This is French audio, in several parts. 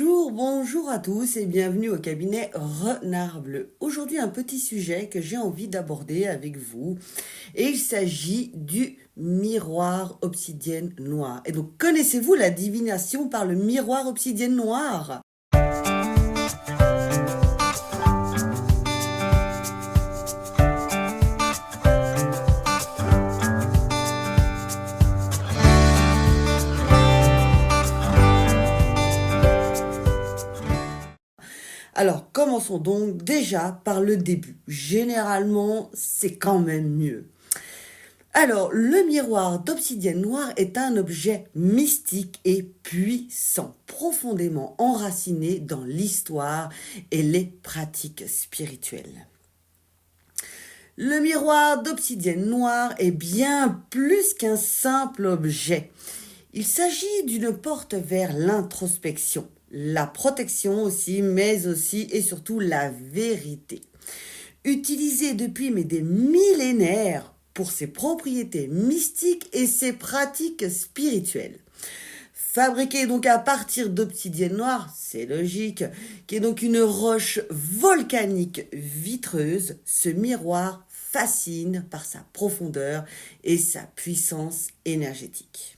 Bonjour à tous et bienvenue au cabinet Renard Bleu. Aujourd'hui, un petit sujet que j'ai envie d'aborder avec vous et il s'agit du miroir obsidienne noire. Et donc, connaissez-vous la divination par le miroir obsidienne noire ? Alors, commençons donc déjà par le début. Généralement, c'est quand même mieux. Alors, le miroir d'obsidienne noire est un objet mystique et puissant, profondément enraciné dans l'histoire et les pratiques spirituelles. Le miroir d'obsidienne noire est bien plus qu'un simple objet. Il s'agit d'une porte vers l'introspection, la protection aussi, mais aussi et surtout la vérité. Utilisé depuis des millénaires pour ses propriétés mystiques et ses pratiques spirituelles. Fabriqué donc à partir d'obsidienne noire, c'est logique, qui est donc une roche volcanique vitreuse, ce miroir fascine par sa profondeur et sa puissance énergétique.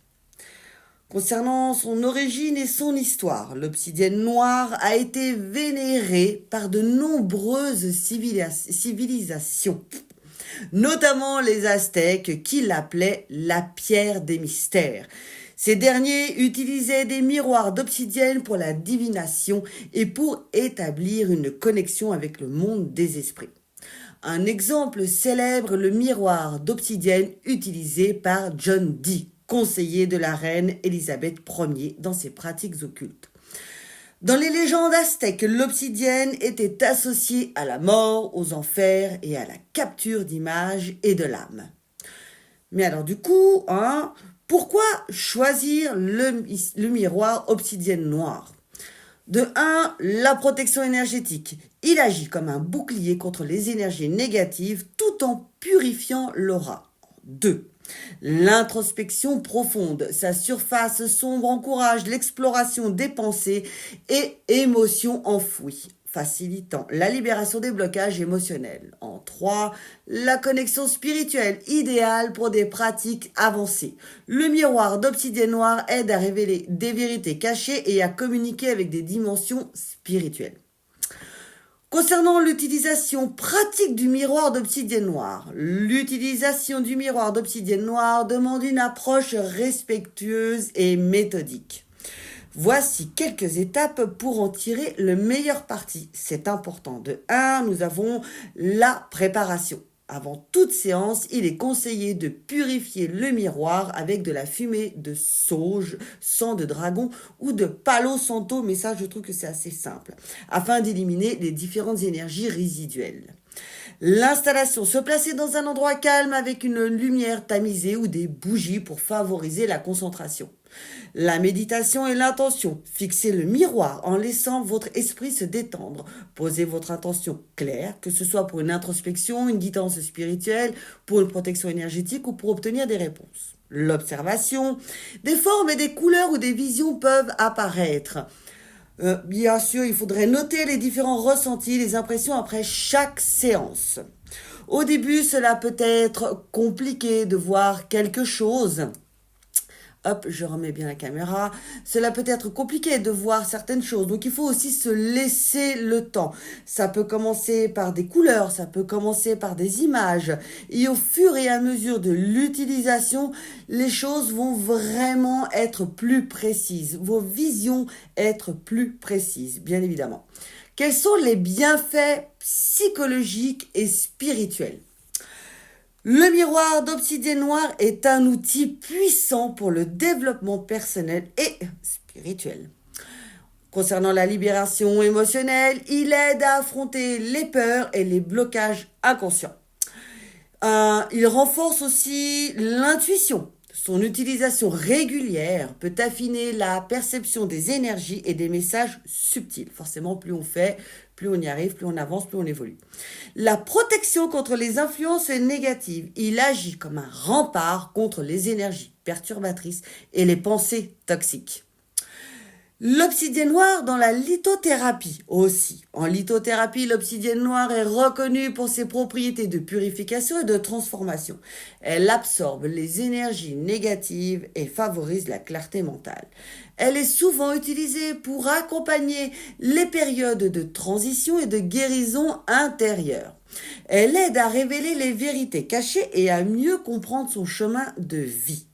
Concernant son origine et son histoire, l'obsidienne noire a été vénérée par de nombreuses civilisations, notamment les Aztèques qui l'appelaient la pierre des mystères. Ces derniers utilisaient des miroirs d'obsidienne pour la divination et pour établir une connexion avec le monde des esprits. Un exemple célèbre, le miroir d'obsidienne utilisé par John Dee, conseiller de la reine Élisabeth Ier dans ses pratiques occultes. Dans les légendes aztèques, l'obsidienne était associée à la mort, aux enfers et à la capture d'images et de l'âme. Mais alors du coup, pourquoi choisir le miroir obsidienne noire ? De 1, la protection énergétique. Il agit comme un bouclier contre les énergies négatives tout en purifiant l'aura. 2, l'introspection profonde. Sa surface sombre encourage l'exploration des pensées et émotions enfouies, facilitant la libération des blocages émotionnels. En 3, la connexion spirituelle, idéale pour des pratiques avancées. Le miroir d'obsidienne noire aide à révéler des vérités cachées et à communiquer avec des dimensions spirituelles. Concernant l'utilisation pratique du miroir d'obsidienne noire, l'utilisation du miroir d'obsidienne noire demande une approche respectueuse et méthodique. Voici quelques étapes pour en tirer le meilleur parti. C'est important. De 1, nous avons la préparation. Avant toute séance, il est conseillé de purifier le miroir avec de la fumée de sauge, sang de dragon ou de palo santo, mais ça je trouve que c'est assez simple, afin d'éliminer les différentes énergies résiduelles. L'installation, se placer dans un endroit calme avec une lumière tamisée ou des bougies pour favoriser la concentration. La méditation et l'intention. Fixez le miroir en laissant votre esprit se détendre. Posez votre intention claire, que ce soit pour une introspection, une guidance spirituelle, pour une protection énergétique ou pour obtenir des réponses. L'observation. Des formes et des couleurs ou des visions peuvent apparaître. Bien sûr, il faudrait noter les différents ressentis, les impressions après chaque séance. Au début, cela peut être compliqué de voir quelque chose. Hop, je remets bien la caméra. Cela peut être compliqué de voir certaines choses, donc il faut aussi se laisser le temps. Ça peut commencer par des couleurs, ça peut commencer par des images. Et au fur et à mesure de l'utilisation, les choses vont vraiment être plus précises. Vos visions être plus précises, bien évidemment. Quels sont les bienfaits psychologiques et spirituels ? Le miroir d'obsidienne noire est un outil puissant pour le développement personnel et spirituel. Concernant la libération émotionnelle, il aide à affronter les peurs et les blocages inconscients. Il renforce aussi l'intuition. Son utilisation régulière peut affiner la perception des énergies et des messages subtils. Forcément, plus on fait, plus on y arrive, plus on avance, plus on évolue. La protection contre les influences négatives. Il agit comme un rempart contre les énergies perturbatrices et les pensées toxiques. L'obsidienne noire dans la lithothérapie aussi. En lithothérapie, l'obsidienne noire est reconnue pour ses propriétés de purification et de transformation. Elle absorbe les énergies négatives et favorise la clarté mentale. Elle est souvent utilisée pour accompagner les périodes de transition et de guérison intérieure. Elle aide à révéler les vérités cachées et à mieux comprendre son chemin de vie.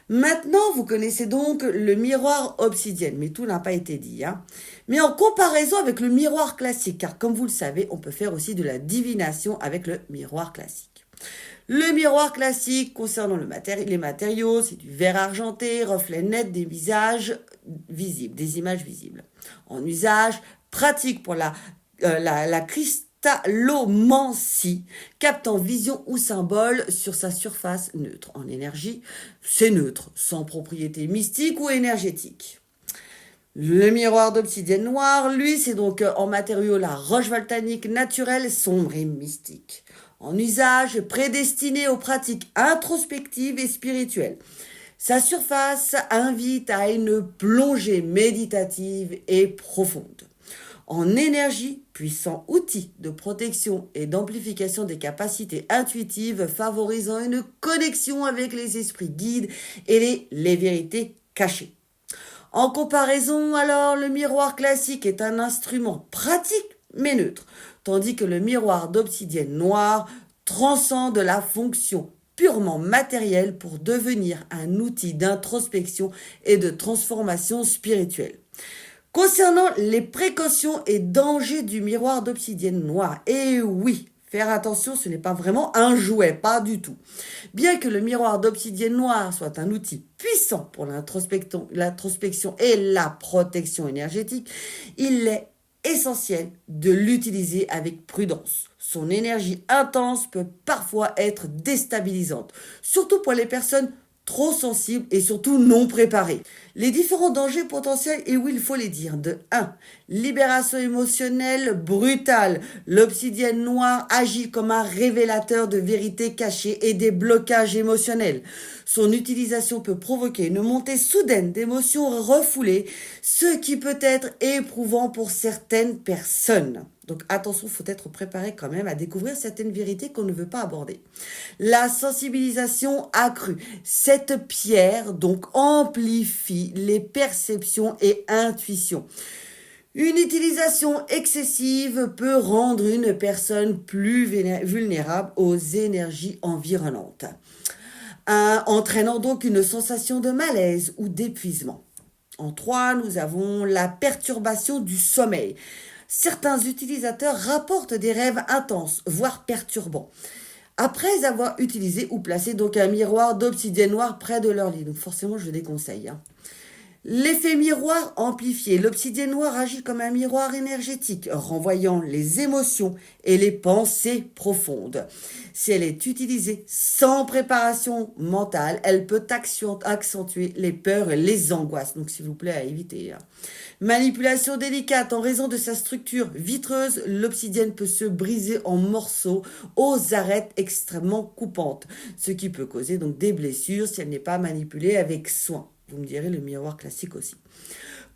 Maintenant, vous connaissez donc le miroir obsidienne, mais tout n'a pas été dit, hein. Mais en comparaison avec le miroir classique, car comme vous le savez, on peut faire aussi de la divination avec le miroir classique. Le miroir classique, concernant les matériaux, c'est du verre argenté, reflet net des visages visibles, des images visibles. En usage, pratique pour la cristallomancie, captant vision ou symbole sur sa surface neutre. En énergie, c'est neutre, sans propriété mystique ou énergétique. Le miroir d'obsidienne noire, lui, c'est donc en matériau la roche volcanique naturelle, sombre et mystique. En usage, prédestiné aux pratiques introspectives et spirituelles. Sa surface invite à une plongée méditative et profonde. En énergie, puissant outil de protection et d'amplification des capacités intuitives favorisant une connexion avec les esprits guides et les vérités cachées. En comparaison, alors, le miroir classique est un instrument pratique mais neutre, tandis que le miroir d'obsidienne noire transcende la fonction purement matérielle pour devenir un outil d'introspection et de transformation spirituelle. Concernant les précautions et dangers du miroir d'obsidienne noire, et oui, faire attention, ce n'est pas vraiment un jouet, pas du tout. Bien que le miroir d'obsidienne noire soit un outil puissant pour l'introspection et la protection énergétique, il est essentiel de l'utiliser avec prudence. Son énergie intense peut parfois être déstabilisante, surtout pour les personnes trop sensibles et surtout non préparées. Les différents dangers potentiels, et oui, il faut les dire. De 1. Libération émotionnelle brutale. L'obsidienne noire agit comme un révélateur de vérités cachées et des blocages émotionnels. Son utilisation peut provoquer une montée soudaine d'émotions refoulées, ce qui peut être éprouvant pour certaines personnes. Donc attention, il faut être préparé quand même à découvrir certaines vérités qu'on ne veut pas aborder. La sensibilisation accrue. Cette pierre donc amplifie les perceptions et intuitions. Une utilisation excessive peut rendre une personne plus vulnérable aux énergies environnantes, entraînant donc une sensation de malaise ou d'épuisement. En 3, nous avons la perturbation du sommeil. Certains utilisateurs rapportent des rêves intenses, voire perturbants, après avoir utilisé ou placé donc un miroir d'obsidienne noire près de leur lit. Donc forcément, je déconseille, hein. L'effet miroir amplifié. L'obsidienne noire agit comme un miroir énergétique, renvoyant les émotions et les pensées profondes. Si elle est utilisée sans préparation mentale, elle peut accentuer les peurs et les angoisses. Donc s'il vous plaît, à éviter. Manipulation délicate. En raison de sa structure vitreuse, l'obsidienne peut se briser en morceaux aux arêtes extrêmement coupantes, ce qui peut causer donc des blessures si elle n'est pas manipulée avec soin. Vous me direz le miroir classique aussi.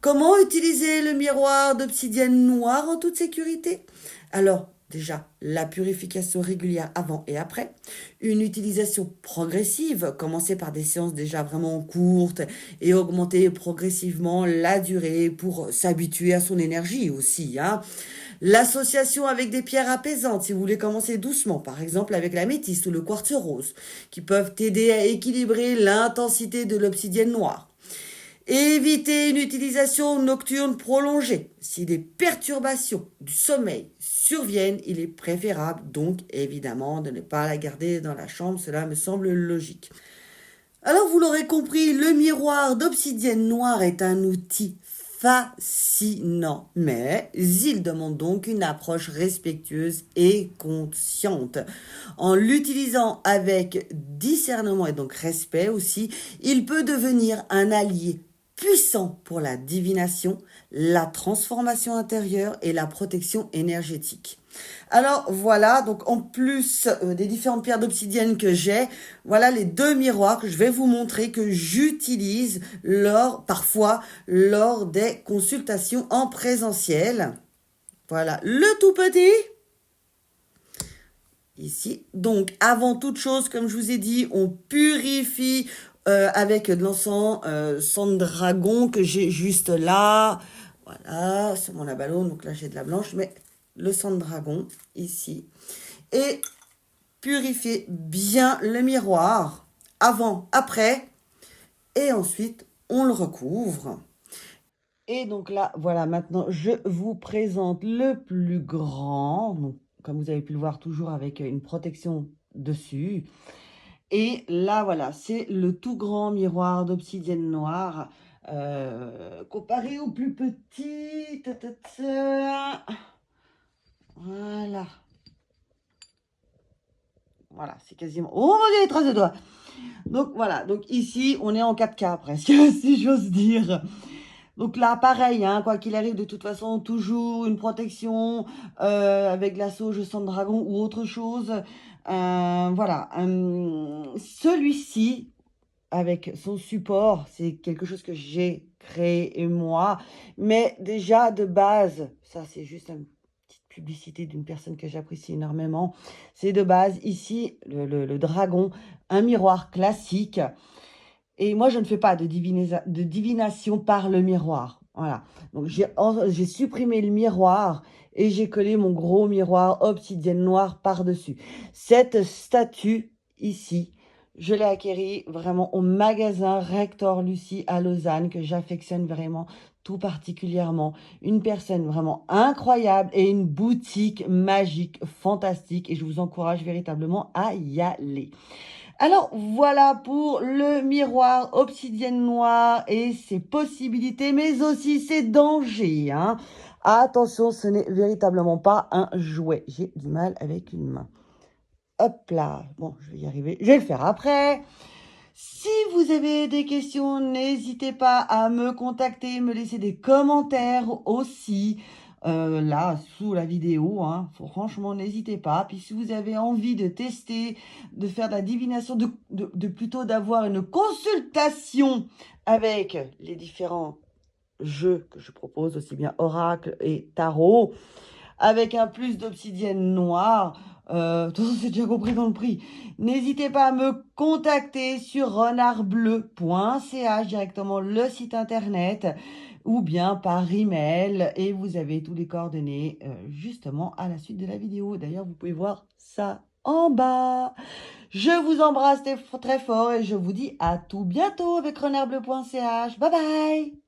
Comment utiliser le miroir d'obsidienne noire en toute sécurité? Alors, déjà, la purification régulière avant et après. Une utilisation progressive, commencer par des séances déjà vraiment courtes et augmenter progressivement la durée pour s'habituer à son énergie aussi, hein. L'association avec des pierres apaisantes, si vous voulez commencer doucement, par exemple avec la métisse ou le quartz rose, qui peuvent aider à équilibrer l'intensité de l'obsidienne noire. Éviter une utilisation nocturne prolongée. Si des perturbations du sommeil surviennent, il est préférable donc évidemment de ne pas la garder dans la chambre, cela me semble logique. Alors vous l'aurez compris, le miroir d'obsidienne noire est un outil fascinant, mais il demande donc une approche respectueuse et consciente. En l'utilisant avec discernement et donc respect aussi, il peut devenir un allié puissant pour la divination, la transformation intérieure et la protection énergétique. Alors voilà, donc en plus des différentes pierres d'obsidienne que j'ai, voilà les 2 miroirs que je vais vous montrer que j'utilise parfois lors des consultations en présentiel. Voilà, le tout petit ici. Donc, avant toute chose, comme je vous ai dit, on purifie avec de l'encens sang de dragon que j'ai juste là. Voilà, sur mon abalo. Donc là, j'ai de la blanche, mais le sang de dragon ici. Et purifier bien le miroir avant, après. Et ensuite, on le recouvre. Et donc là, voilà, maintenant, je vous présente le plus grand. Donc, comme vous avez pu le voir, toujours avec une protection dessus. Et là, voilà, c'est le tout grand miroir d'obsidienne noire. Comparé au plus petit. Voilà. Voilà, c'est quasiment... Oh mon Dieu, les traces de doigts. Donc voilà, donc ici, on est en 4K presque, si j'ose dire. Donc là, pareil, hein, quoi qu'il arrive, de toute façon, toujours une protection avec la sauge sang de dragon ou autre chose. Voilà. Celui-ci, avec son support, c'est quelque chose que j'ai créé moi. Mais déjà, de base, ça c'est juste une petite publicité d'une personne que j'apprécie énormément. C'est de base, ici, le dragon, un miroir classique. Et moi, je ne fais pas de divination par le miroir. Voilà. Donc, j'ai supprimé le miroir et j'ai collé mon gros miroir obsidienne noire par-dessus. Cette statue ici, je l'ai acquérie vraiment au magasin Rector Lucie à Lausanne, que j'affectionne vraiment tout particulièrement. Une personne vraiment incroyable et une boutique magique, fantastique. Et je vous encourage véritablement à y aller. Alors voilà pour le miroir obsidienne noire et ses possibilités, mais aussi ses dangers. Hein. Attention, ce n'est véritablement pas un jouet. J'ai du mal avec une main. Hop là, bon, je vais y arriver. Je vais le faire après. Si vous avez des questions, n'hésitez pas à me contacter, me laisser des commentaires aussi. Là, sous la vidéo, hein. Franchement, n'hésitez pas. Puis si vous avez envie de tester, de faire de la divination, plutôt d'avoir une consultation avec les différents jeux que je propose, aussi bien Oracle et Tarot, avec un plus d'obsidienne noire. De toute façon, c'est déjà compris dans le prix. N'hésitez pas à me contacter sur renardbleu.ch, directement le site internet, ou bien par email. Et vous avez tous les coordonnées justement à la suite de la vidéo. D'ailleurs, vous pouvez voir ça en bas. Je vous embrasse très fort et je vous dis à tout bientôt avec renardbleu.ch. Bye bye!